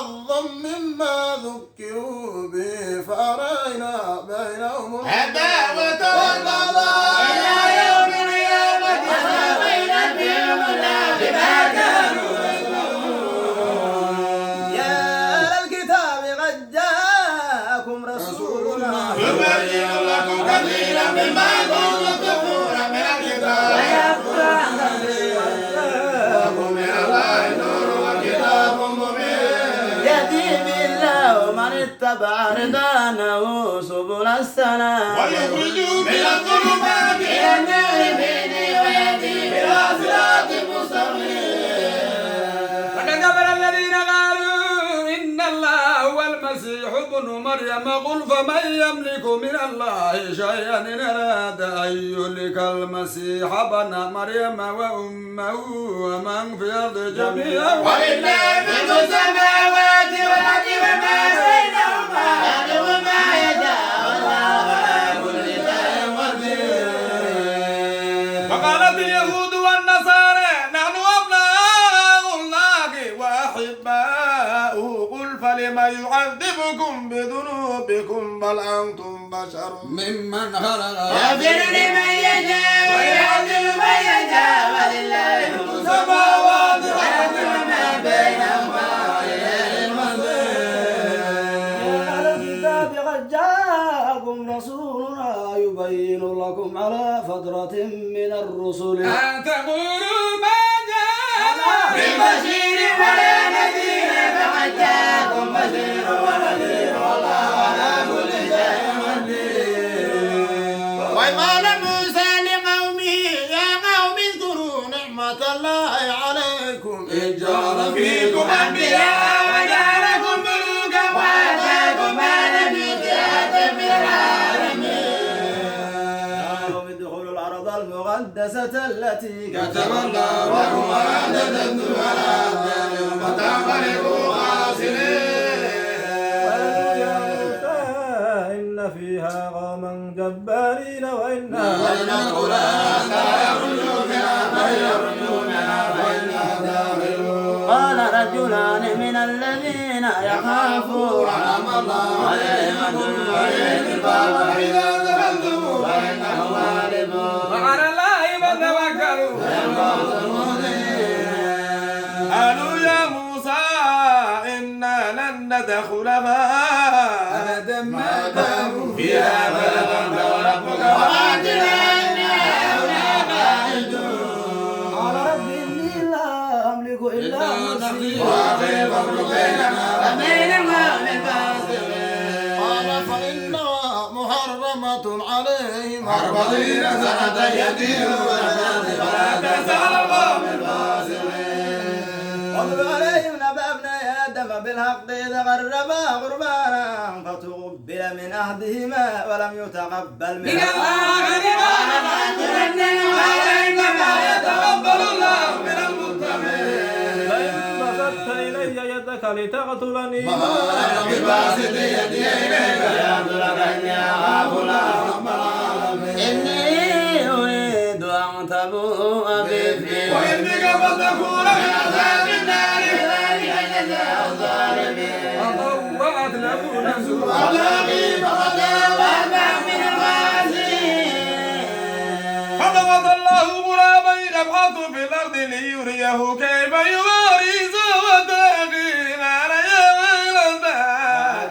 حظا مما ذكروا به فأرينا بينهم العداوة والبغضاء إلى يوم القيامة وسوينا بهم بما كانوا يصنعون. يا أهل الكتاب قد جاءكم رسولنا يبين لكم كثيرا مما كنتم تخفون من الكتاب ويعفو عن كثير لكم من الله نور وكتاب مبين يهدي به الله من اتبع رضوانه سبل السلام ويخرجوا من الظلمات إلى النور بإذنه ويهدي إلى صراط مستقيم. لقد كفر الذين قالوا إن الله هو المسيح ابن مريم قل فمن يملك من الله شيئا إن أراد أن يهلك المسيح ابن مريم وأمه ومن في الأرض جميعا ولله ملك السماوات والأرض وما بينهما يعلم ما يشاء والله على كل شيء قدير. فقالت اليهود والنصارى نحن أبناء الله وأحباؤه قل فلم يعذبكم بذنوبكم بل أنتم بشر ممن خلق يغفر لمن يشاء ويعذب من يشاء ولله ملك السماوات والأرض وما بينهما إليه المصير. يا أهل الكتاب قد جاءكم رسولنا يبين لكم على فترة من الرسل أن تقولوا ما جاءنا من بشير ولا نذير فقد جاءكم بشير ونذير والله على كل شيء قدير. وإذ قال موسى لقومه يا قوم اذكروا نعمة الله عليكم إذ جعل فيكم أنبياء وجعلكم ملوكا وآتاكم ما لم يؤت أحدا من العالمين. قالوا ادخلوا الأرض المقدسة التي كتب الله لكم ولا تتدخلوا فتنقلبوا خاسرين. إن فيها قوما جبارين وإنا ولندخلها لا يخرجوا منها من يخرجوا منها فإنا داخلون. قال رجلان من الذين يخافون أنعم الله عليهم ادخلوا عليهم الباب فإذا دخلتم فإنه غالبون. وعلى الله فتوكلوا قالوا يا موسى إنا لن ندخلها أبدا ما داموا فيها فلتنت وربك وقاتلا إنا هنا قاعدون. قال رب إني لا أملك إلا نفسي وأخي الفضل بيننا وبين القوم الفاسقين. قال فإنها محرمة عليهم 40 سنة يتيهون فلا تسأل القوم الفاسقين. واتل عليهم نبأ ابني آدم بالحق إذ قربا قربانا فتقبل من أحدهما ولم يتقبل من الآخر قال لأقتلنك قال إنما يتقبل الله من المتقين. فإن بسطت إلي يدك لتقتلني أنا بباسط يدي إليك لأقتلك إني أخاف الله رب العالمين. إني أريد أن تبوء بإثمي وإنك فتكون من أصحاب النار ذلك جزاء الظالمين. وطوعت له نفسه وترغيب وأتبع من الخاسرين. فضغط الله غرابا يبحث في الأرض ليريه كيف يواري سوءته على يوم الباب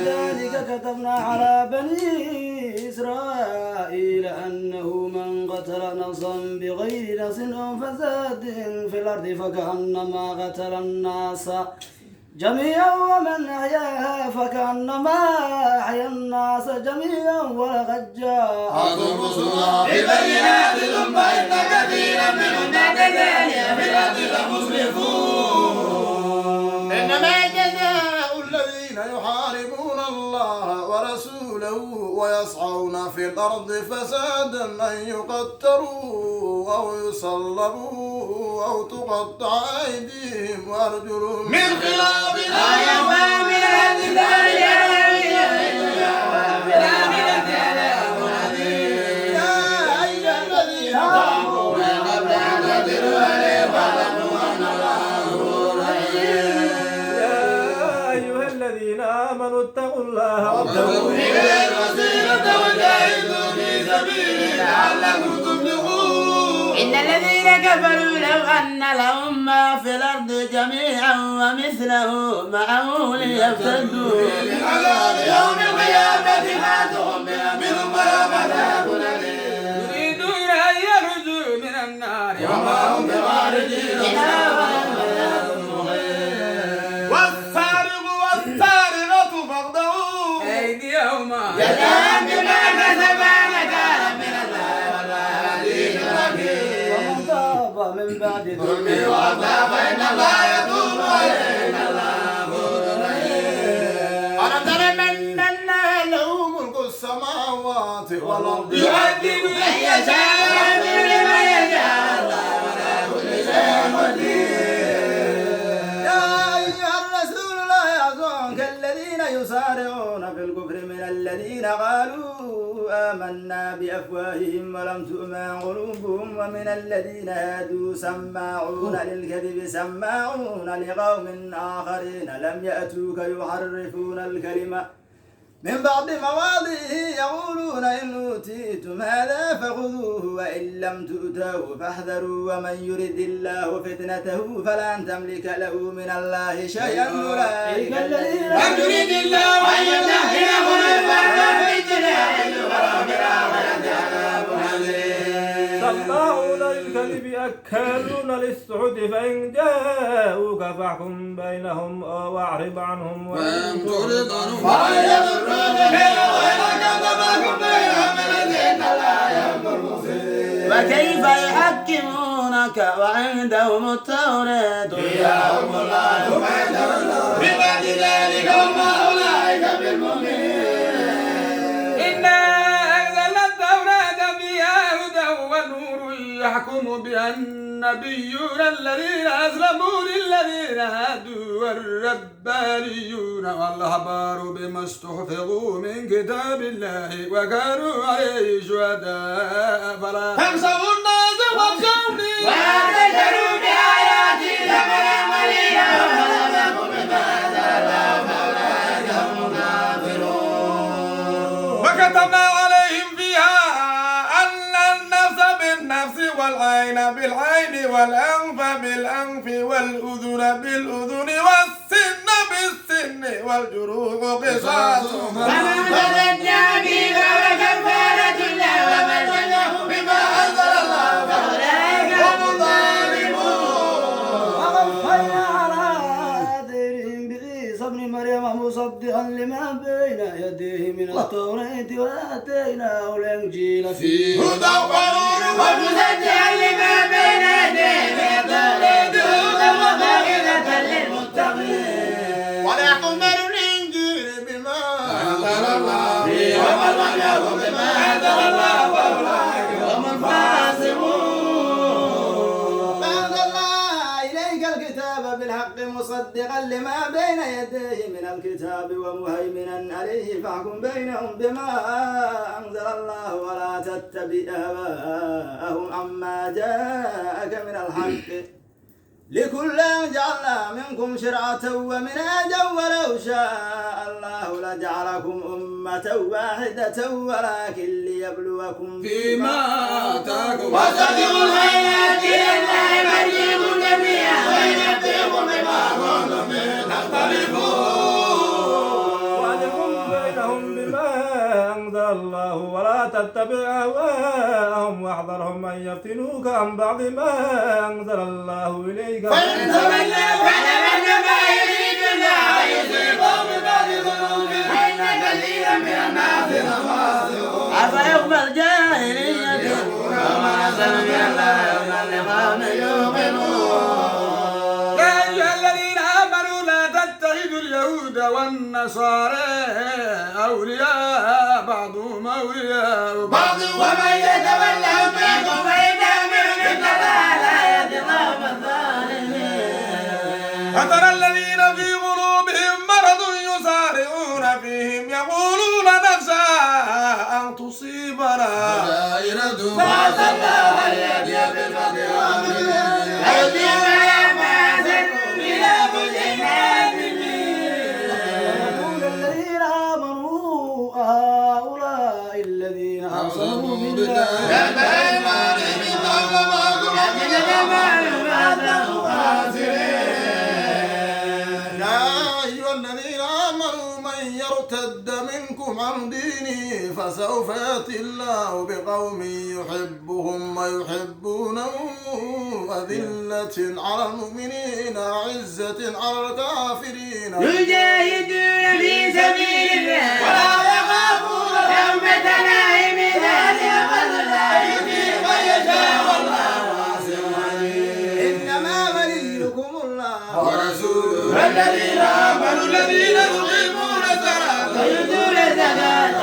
لذلك كتبنا على بني إسرائيل أنه من قتل نفسا بغير نفس أو فساد في الأرض فكأنما قتل الناس جميعا ومن أحياها فكأنما أحيا الناس جميعا ولقد جاءهم رسلنا بالبينات ثم إن كثيرا منهم بعد ذلك في الأرض لمسرفون. إنما جزاء الذين يحاربون الله ورسوله ويسعون في الأرض فسادا أن يقتلوا أو يصلبوا أو تقطع أيديهم وأرجلهم من خلاف لا ينفع من هذه الدار يا الذين آمنوا اتقوا الله وابتغوا إليه الوسيلة وجاهدوا في سبيله لعلكم تفلحون. إن الذين كفروا لو أن لهم ما في الأرض جميعا ومثله معه ليفتدوا من عذاب يوم القيامة ما تغمر منهم ولا عذاب أليم. يريدون أن يخرجوا من النار وما هم بخارجين منها. والسارق والسارقة فاقطعوا أيديهما جزاء بما كسبا نكالا من الله والله عزيز حكيم. ومن تاب من بعد ظلمه وأصلح فإن الله يتوب عليه إن الله غفور رحيم. ألم تر من أن له ملك السماوات والأرض يعذب من يشاء ويغفر لمن يشاء الله على كل شيء قدير. يا أيها الرسول لا يحزنك الذين يسارعون في الكفر من الذين قالوا آمنا بأفواههم ولم تؤمن قلوبهم ومن الذين هادوا سماعون للكذب سماعون لقوم آخرين لم يأتوك يحرفون الكلمة من بعد مواضعه يقولون إن أوتيتم هذا فخذوه وإن لم تؤتوه فاحذروا ومن يرد الله فتنته فلن تملك له من الله شيئا أولئك الذين لم يرد الله أن يطهرهم الفرد في الدنيا وفي الآخرة عذاب عظيم. سماعون للكذب أكالون للسحت فإن جاءوك فاحكم بينهم أو أعرض عنهم وإن تعرض عنهم فلا يضرون به وإن كذبكم بينهم من الذين لا يحب المفسدين. وكيف يحكمونك وعندهم التوراة فيها حكم الله وحده ببعد ذلك وما أولئك بالمؤمنين. إنا أنزلنا التوراة فيها هدى ونور يحكم بها النبيون الذين أسلموا للذين هادوا والربانيون والأحبار بما استحفظوا من كتاب الله وكانوا عليه شهداء فلا تحسبوا الناس واخشوني ولا تشتروا بآياتي ثمنا قليلا وغلبكم بما أنزل الله فأولئك هم الكافرون. وكتبنا عليهم فيها أن النفس بالنفس والعين بالعين والأنف بالأنف والأذن بالأذن والسن بالسن والجروح قصاص فمن ترجع به فكفارة له ومن تجه بما أنزل الله فأولئك هم الظالمون. وقفينا على آثارهم بعيسى ابن مريم مصدقا لما بين يديه من التوراة وآتيناه الإنجيل فيه هدى ونور ومصدقا لما بين يديه من التوراة هدى وموعظة للمتقين. وليحكم الإنجيل بما أنزل الله فيه ومن لم يحكم بما أنزل الله فأولئك هم الفاسقون. فأنزلنا إليك الكتاب بالحق مصدقا لما بين يديه من الكتاب ومهيمنا عليه فاحكم بينهم بما أنزل الله ولا تتبع أهواءهم عما جاءك من الحق لكل جعلنا منكم شرعة ومنهاجا ولو شاء الله لجعلكم أمة واحدة ولكن ليبلوكم فيما آتاكم واستبقوا الخيرات إلى الله مرجعكم جميعا وينبئكم بما كنتم به تختلفون. واحكم بينهم بما أنزل الله ولا تتبع أهواءهم واحذرهم أن يفتنوك عن بعض ما أنزل الله إليك فإن تولوا فاعلم أنما يريد الله أن يصيبهم ببعض ذنوبهم وإن كثيرا من الناس لفاسقون. أفيحكم الجاهلية وما أنزل من الله لقوم يوقنون. يا أيها الذين آمنوا لا تتخذوا اليهود والنصارى أولياء بعضهم أولياء بعض ومن يتولهم منكم فإنه منهم إن الله لا يهدي القوم الظالمين. فترى الذين في قلوبهم مرض يسارعون فيهم يقولون نخشى أن تصيبنا دائرة فعسى الله أن يأتي بالفتح وأمره ويتيب على ما أسروا بلا مشرك آثمين. وأقسموا بالله جهد أيمانهم ظلم يا أيها الذين آمنوا من يرتد منكم عن دينه فسوف يأتي الله بقوم يحبهم ويحبونه أذلة على المؤمنين عزة على الكافرين يجاهدون في سبيل الله ولا يخافون لومة لائم ذلك فضل الله يؤتيه من يشاء والله واسع عليم إنما وليكم الله ورسوله والذين آمنوا الذين يقيمون الصلاة ويؤتون الزكاة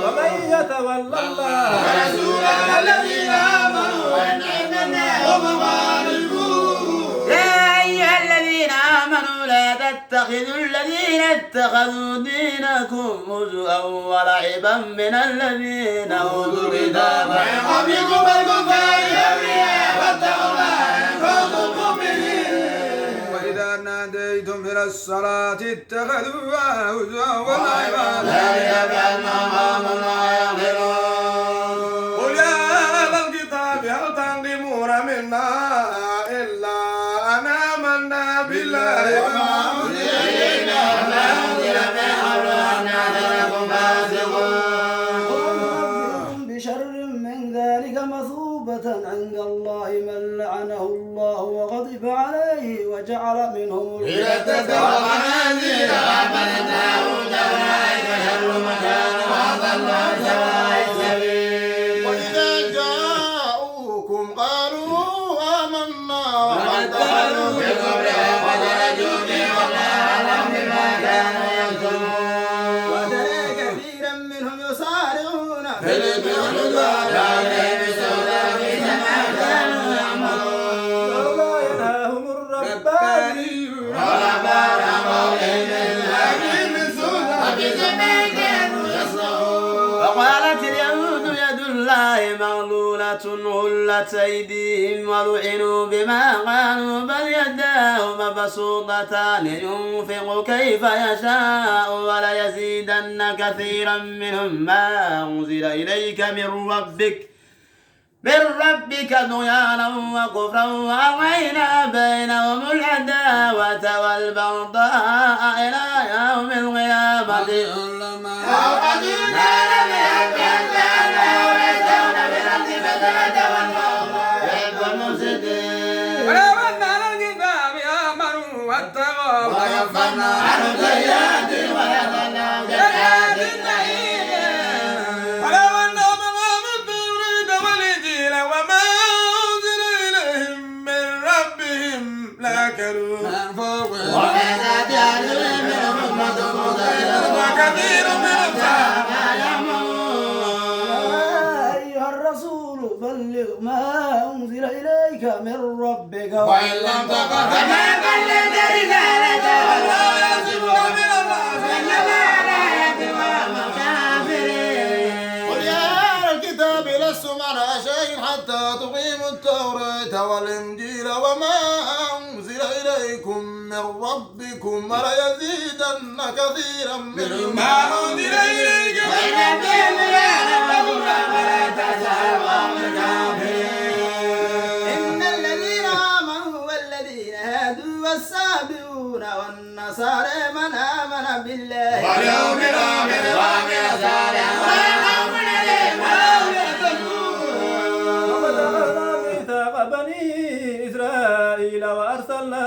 ومن يتولى الله ورسوله والذين آمنوا هم غالبون يا أيها الذين آمنوا لا تتخذوا الذين اتخذوا دينكم هزوا ولعبا من الذين أوتوا الكتاب من قبلكم الكفار أولياء واتقوا الله إن كنتم مؤمنين وإذا ناديتم إلى الصلاة اتخذوها هزوا ولعبا ذلك بأنهم قوم لا يعقلون قل يا أهل الكتاب هل تنقمون منا إلا أن آمنا بالله وما أنزل إلينا وما أنزل من قبل وأن أكثركم فاسقون ونبئكم بشر من ذلك مثوبة عند الله من لعنه الله وغضب عليه وجعل منهم القردة والخنازير وعبد الطاغوت أولئك شر مكانا وأضل عن سواء السبيل وإذا جاءوكم قالوا آمنا وقد دخلوا في الكفر وخرجوا به والله أعلم بما كانوا يكتمون وترى كثيرا منهم يسارعون في الإثم والعدوان عليهم السوداء في سماء كانوا يعملون لولا ينهاهم الربانيون والأخبار عن قولهم لكن من سوء وفي ما كانوا يصنعون وقالت اليهود يد الله مغلولة غلت أيديهم ولعنوا بما قالوا بل يداه مبسوطتان ينفق كيف يشاء وليزيدن كثيرا منهم ما أنزل إليك من ربك طغيانا وكفرا وألقينا بينهم العداوة والبغضاء إلى يوم القيامة وقدرنا لبهم بأن لا يريدون بالأرض فساد والله يحب المفسدين ولو أن أهل الكتاب آمنوا واتقوا وكفرنا عنهم سيئاتهم وأدخلناهم جنات النعيم ولو أنهم أقاموا التوراة والإنجيل وما أنزل إليهم من ربهم لأكلوا من فوقهم ومن تحت أرجلهم منهم أمة مقتصدة وكثير منهم ساء ما يعملون يا أيها الرسول بلغ ما أنزل إليك من ربك وإن لم تفعل فما بلغت رسالته والله يعصمك من الله إنما لا يهدي القوم الكافرين قل يا أهل الكتاب لستم على شيء حتى تقيموا التوراة والإنجيل وما أنزل إليكم من ربكم وليزيدن كثيرا منهم ما أنزل إليك وإن ربهم يعلمون فلا تسأل القوم الكافرين إن الذين آمنوا والذين هادوا والسابئون والنصارى من آمن بالله واليوم الآخر وعمل صالحا ولا خوف عليهم ولا هم يحزنون وقد أخذنا ميثاق بني إسرائيل وأرسلنا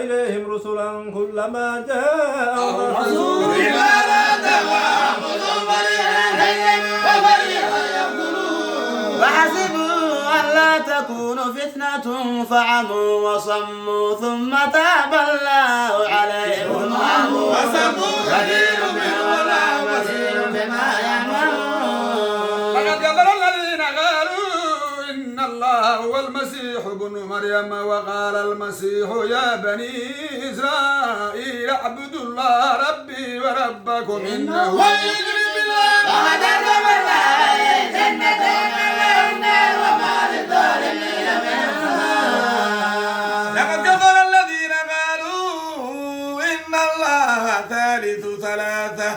إليهم رسلا كلما جاءهم رسول بما لا تهوى أنفسهم فريقا كذبوا وفريقا يقتلون وحسبوا ألا تكون فتنة فعموا وصموا ثم تاب الله عليهم وسموا كثير منهم والله بصير بما يعملون فقد كفر الذين قالوا إن الله هو المسيح ابن مريم وقال المسيح يا بني إسرائيل اعبدوا الله ربي وربكم إنه ويجري بالله وقد أرغب الله جنة ومأواه النار وما للظالمين من أنصار لقد كفر الذين قالوا إن الله ثالث ثلاثة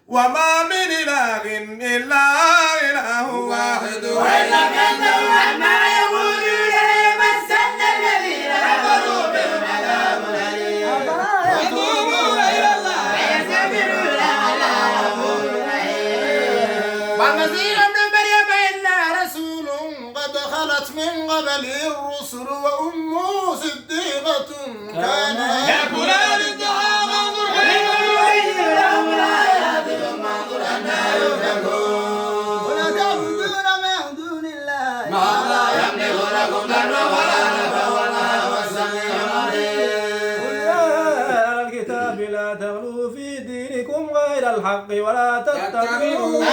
وما من إله إلا إله واحد وإن لم ينتهوا عما يقولون ليمسن الذين كفروا بهم عذاب أليم يتوبون إلى الله ويستغفرون الله غفور رحيم والمسيح ابن مريم إلا رسول قد خلت من قبله الرسل وأمه صديقة كان يأكلان الطعام انظر كيف يبين لهم الآيات ثم انظر أنى يؤفكون ولا تعبدون من دون الله ما لا يملك لكم ضرا ولا نفعا والله هو السميع العليم قل يا أهل الكتاب لا تغلوا في دينكم غير الحق ولا تتبعوا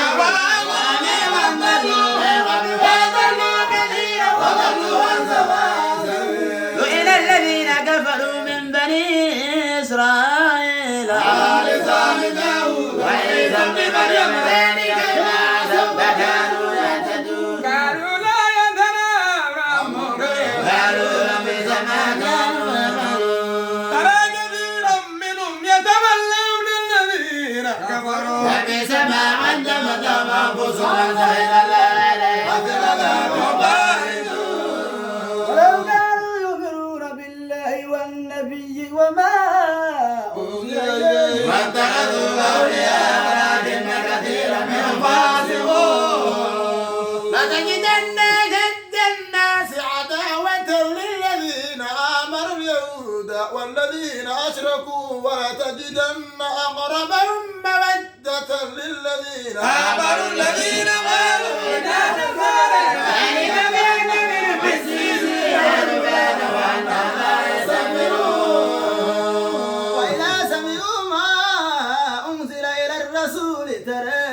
وضلوا كثيرا وضلوا عن سواء لئن الذين كفروا من بني إسرائيل على لسان داود وعيسى ابن مريم ذلك بما عصوا فكانوا يهتدون قالوا لا ينهون عن منكر قالوا لبئس ما كانوا يفعلون ترى كثيرا منهم يتولون الذين كفروا لبئس ما قدمت لهم أنفسهم أن سخط الله عليهم ولو كانوا يؤمنون بالله والنبي وما أنزل إليه واتخذوا أولياء ولكن كثيرا منهم فاسقون لتجدن أشد الناس عداوة للذين آمنوا اليهود والذين أشركوا ولتجدن أقربهم مودة للذين آمنوا الذين قالوا إنا نصارى ذلك بأن منهم قسيسين ورهبان وأنهم لا يستكبرون وإذا سمعوا ما أنزل إلى الرسول ترى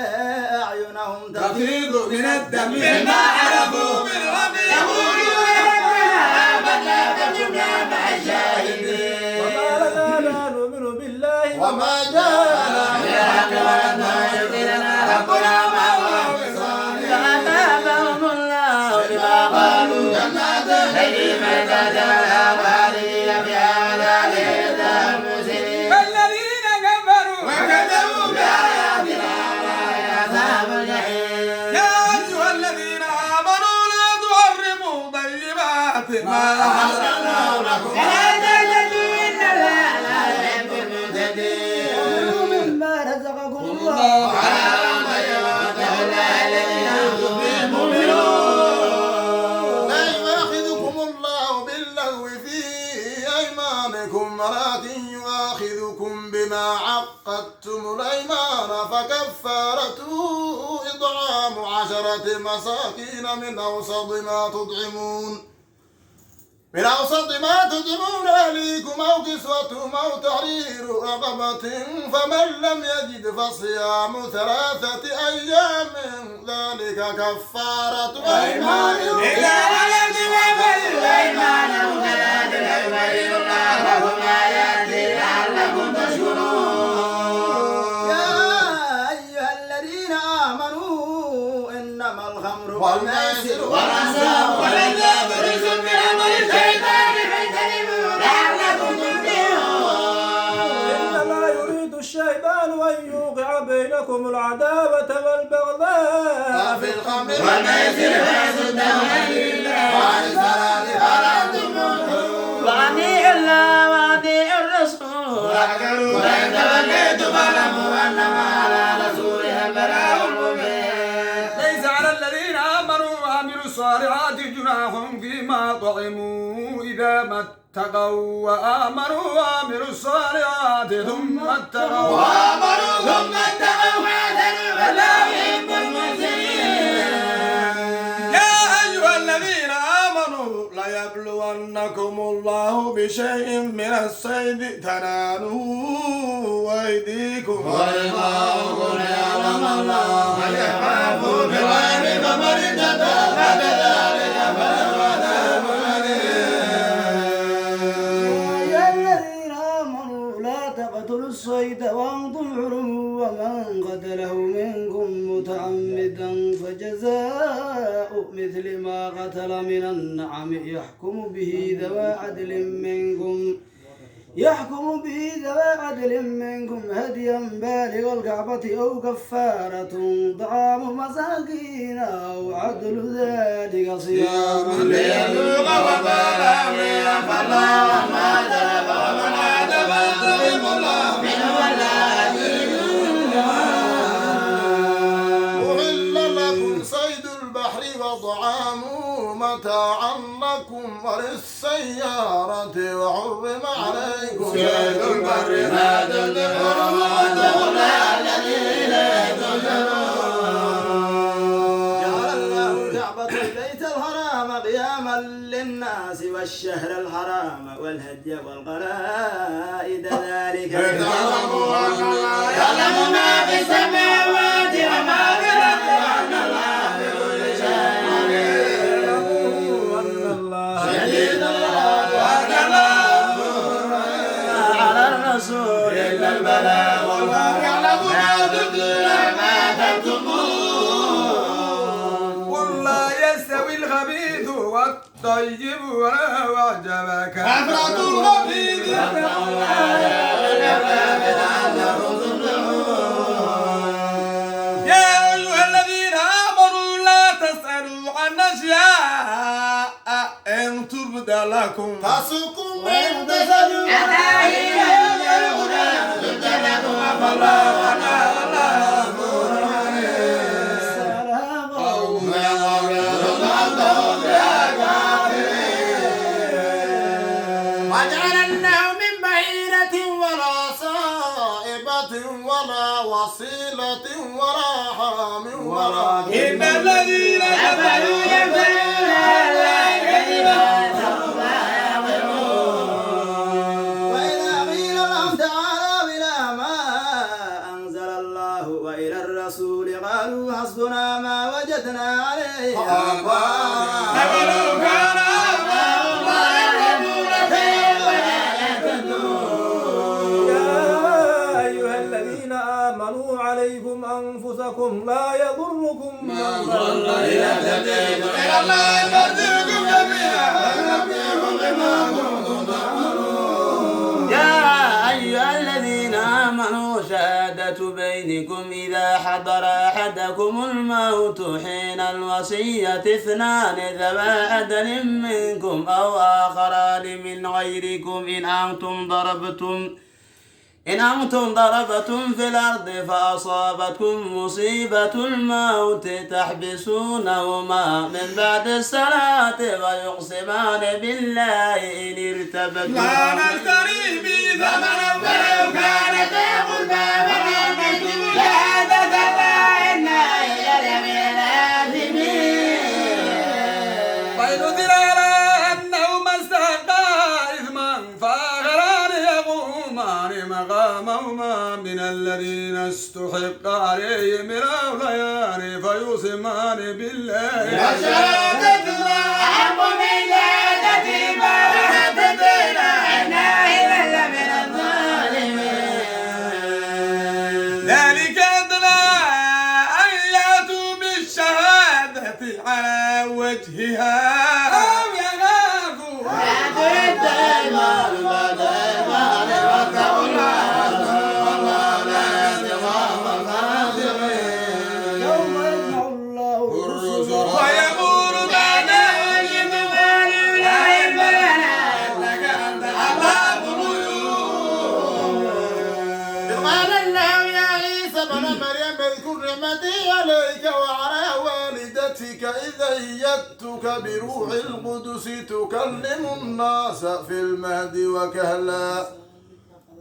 أعينهم تفيض من الدم مما عرفوا من ربهم يقولون ربنا آمنا فكنا مع الشاهدين وما لنا لا نؤمن بالله وما جاءنا بالحق ولم يهدنا ربنا ما هو فأثابهم الله بما قالوا جنات تجري من تحتها خالدين فيها وذلك جزاء المحسنين والذين كفروا وكذبوا بآياتنا أولئك أصحاب الجحيم يا أيها الذين آمنوا لا تحرموا طيبات ما أحل الله لكم فلا تعتدوا إن الله لا يحب المعتدين كلوا مما رزقكم الله لا يؤاخذكم الله باللغو في أيمانكم ولكن يؤاخذكم بما عقدتم الأيمان فكفارته إطعام 10 مساكين من أوسط ما تطعمون أهليكم أو كسوتهم أو تحرير رقبة فمن لم يجد فصيام 3 أيام ذلك كفارة أيمانكم إذا ولدتم فاغفروا أيمانكم كذلك يبين الله لكم آياته لعلكم تشكرون يا أيها الذين آمنوا إنما الخمر والميسر والأنصاب والأزلام رجس من عمل الشيطان فاجتنبوه لعلكم تفلحون إنما يريد الشيطان أن يوقع بينكم العداوة والبغضاء في الخمر والميسر فيصدهم عن الله وعن الصلاة فهل أنتم منكرون وأطيعوا الله وأطيعوا الرسول وإن توليتم فاعلموا أنما على رسولنا البلاغ المبين ليس على الذين آمنوا وعملوا الصالحات جناح فيما طعموا إذا ما اتقوا وآمنوا وعملوا الصالحات ثم اتقوا وآمنوا ثم اتقوا وآثروا والله يحب المحسنين يا أيها الذين آمنوا ليبلونكم الله بشيء من الصيد تناله أيديكم ورقاؤكم يعلم الله ويخافوا بالغيب فمن اهتدى بعد ذلك فله عذاب يا الذين آمنوا لا تقتلوا الصيد وأنتم حرم ومن قتله منكم متعمدا فجزاء مثل ما قتل من النعم يحكم به ذوى عدل منكم يحكم به ذوي عدل منكم هديا بالغ الكعبة أو كفارة طعام مساكين أو عدل ذلك صيام ليذوق وبال أمره فالله ما ذهب ومن عاد فانتقم الله منه ولا أحل لكم صيد البحر وطعامه متاعا لكم وللسيارة وحرم عليكم صيد البر ما تدبرون واتقوا الله الذي إليه تحشرون. جعل الله الكعبة البيت الحرام قياما للناس والشهر الحرام والهدي والقلائد ذلك لتعلموا أن الله يعلم ما في السماوات وما في الأرض وأن الله بكل شيء عليم. شديد العقاب وأن الله على الرسول إلا البلاغ والله يعلم ما تبدون وما تكتمون. قل لا يستوي الخبيث والطيب ولو أعجبك كثرة الخبيث فاتقوا الله يا أولي الألباب لعلكم تفلحون. يا أيها الذين آمنوا لا تسألوا عن أشياء إن تبد لكم تسكم من تسجوا أتاهي يجرون تبتلكم أفالله ولا غفور رحيم. قوم يغفرون ربهم يا كافرين. وجعلناه من بحيرة ولا صائبة ولا وصيلة ولا حام ولا إن الذين كفروا يفترون على الله كذبا وهم لا يعقلون. وإذا قيل لهم تعالوا إلى ما أنزل الله وإلى الرسول قالوا حسبنا ما وجدنا عليه آباءنا ولو كان آباؤهم لا يعلمون خيرا ولا يهتدون. يا أيها الذين آمنوا عليكم أنفسكم لا يضركم من ضل إذا اهتديتم إلى الله مرجعكم جميعا وينبئكم بما كنتم تعملون. يا أيها الذين آمنوا شهادة بينكم إذا حضر أحدكم الموت حين الوصية اثنان ذوى عدل منكم أو آخران من غيركم إن أنتم ضربتم في الأرض فأصابتكم مصيبة الموت تحبسونهما من بعد الصلاة ويقسمان بالله إن ارتبتم لا نشتري به ثمنا ولو كانت قربى ولا نكتم شهادة الله إنا إذا لمن الآثمين. فينذر على أنهما استحقا إثما فآخران يقومان مقامهما من الذين استحق عليهم الأوليان فيقسمان بالله وشهادتنا أحق من شهادتهما ونتبعنا إنا إذا لمن الظالمين. ذلك أدنى أن يأتوا بالشهادة على وجهها أو يخافوا لا ترد أيمان بعد أيمان واتقوا الله والله لا يهدي القوم الفاسقين. يوم يجمع الله الرسل ويقول بعد ويجب قالوا لا علم لنا إنك أنت علام الغيوب. قال الله يا عيسى ابن مريم اذكر نعمتي عليك وعلى والدتك إذ أيدتك بروح القدس تكلم الناس في المهد وكهلا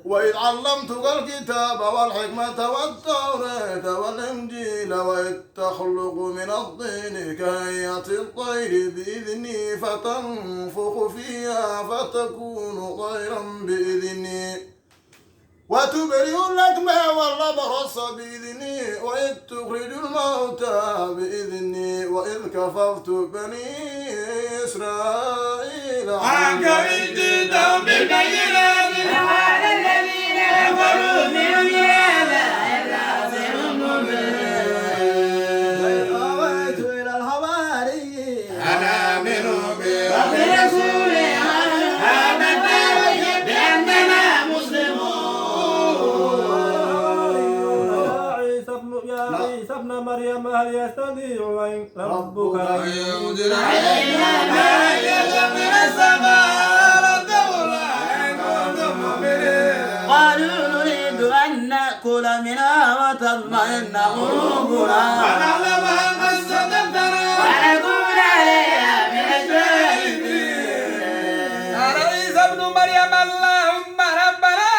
وإذ علمتك الكتاب والحكمة والتوراة والإنجيل وإذ تخلق من الطين كهيئة الطير بإذني فتنفخ فيها فتكون طيرا بإذني وتبرئ الأكمى والأبرص بإذني وإذ تخرج الموتى بإذني وإذ كففت بني إسرائيل عنك إذ جئتهم بالبينات فقال الذين كفروا منهم هذا إلا سحر مبين. وإذ أويت إلى الحواريين آمنوا برسول آمنا بأننا مريم هل يستطيع ربك أن ينزل علينا مائدة من السماء رتبنا إن كنتم مؤمنين قالوا نريد أن نأكل منها وتطمئن قلوبنا ونعلم أن قد صدقتنا ونكون عليها من الشاهدين قال عيسى ابن مريم اللهم ربنا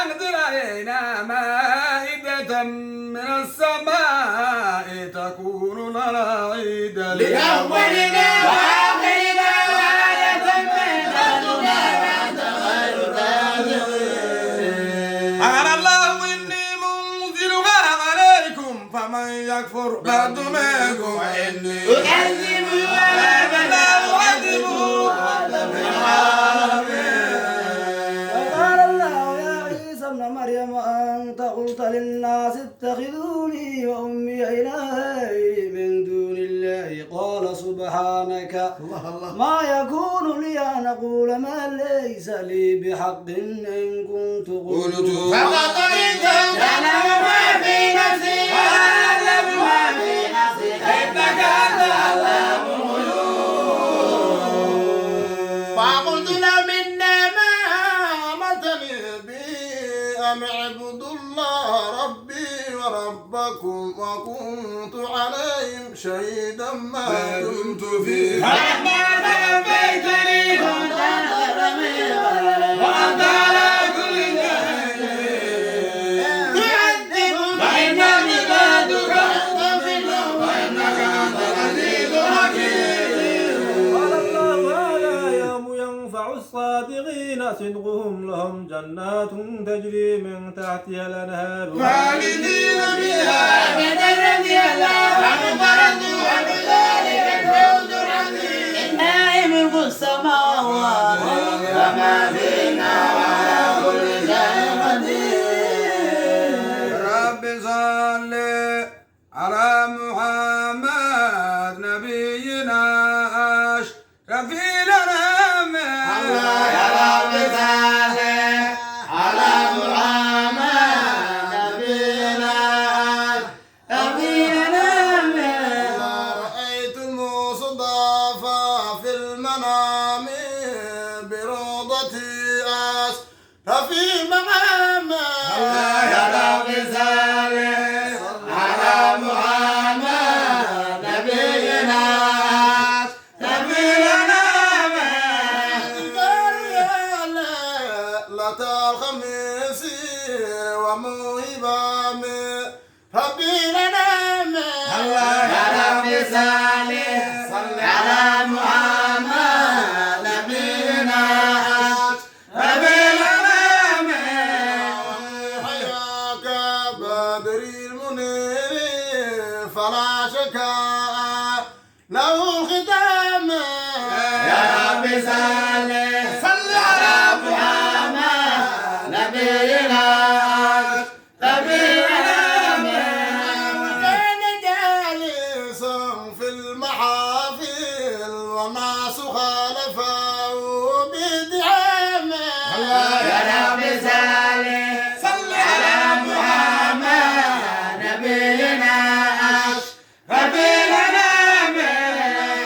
أنزل علينا مائدة من السماء تكون لنا عيدا لأولنا وآخرنا وآية منك وأنت خير الرازقين قال الله إني منزلها عليكم فمن يكفر بعد منكم فإني أعذبه ولا أعذبه من وقال الله يا عيسى ابن مريم أنت قلت للناس اتخذوني وأمي إلهي من دون الله قال سبحانك ما يكون لي أن أقول ما ليس لي بحق إن كنت قلت فقد تعلم ما في نفسي وأعلم ما في نفسك إنك أنت علام الغيوب فقلت لهم إنما أمرتني به أن اعبدوا الله ربي وربكم وكنت عليهم شهيدا ما دمت فيهم فلما توفيتني كنت أنت الرقيب وأنت على كل شيء تعذب فإنك عبادك تغفر وإنك أنت العزيز الحكيم قال الله هذا يوم ينفع الصادقين صدقهم لهم جنات تجري من تحتها الأنهار خالدين فيها أبدا رضي الله عنهم ورضوا عنه ذلك الفوز العظيم إنا ملك السماوات وما فينا وعلى كل شيء قدير رب صل على محمد نبينا أشرف الأنام الله يا رب صل على محمد نبينا أشرف الأنام رأيت المصطفى في المنام بروضتي أشرف محمد الله يا رب صل على محمد نبينا أشرف الأنام ليلة الخميس وموهبة من ربي لنا الله يا رب صل على محمد نبينا ربي لنا حياك بدري المنير فلا شكاء له ختام يا رب صل على محمد نبينا نبينا وكان جالسا في المحافل والناس خالفه بدعامه الله يا رب صل على محمد نبينا نبينا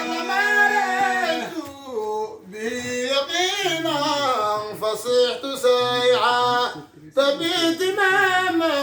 وما رأيت به يقينا فصحت سيعا تبيت ماما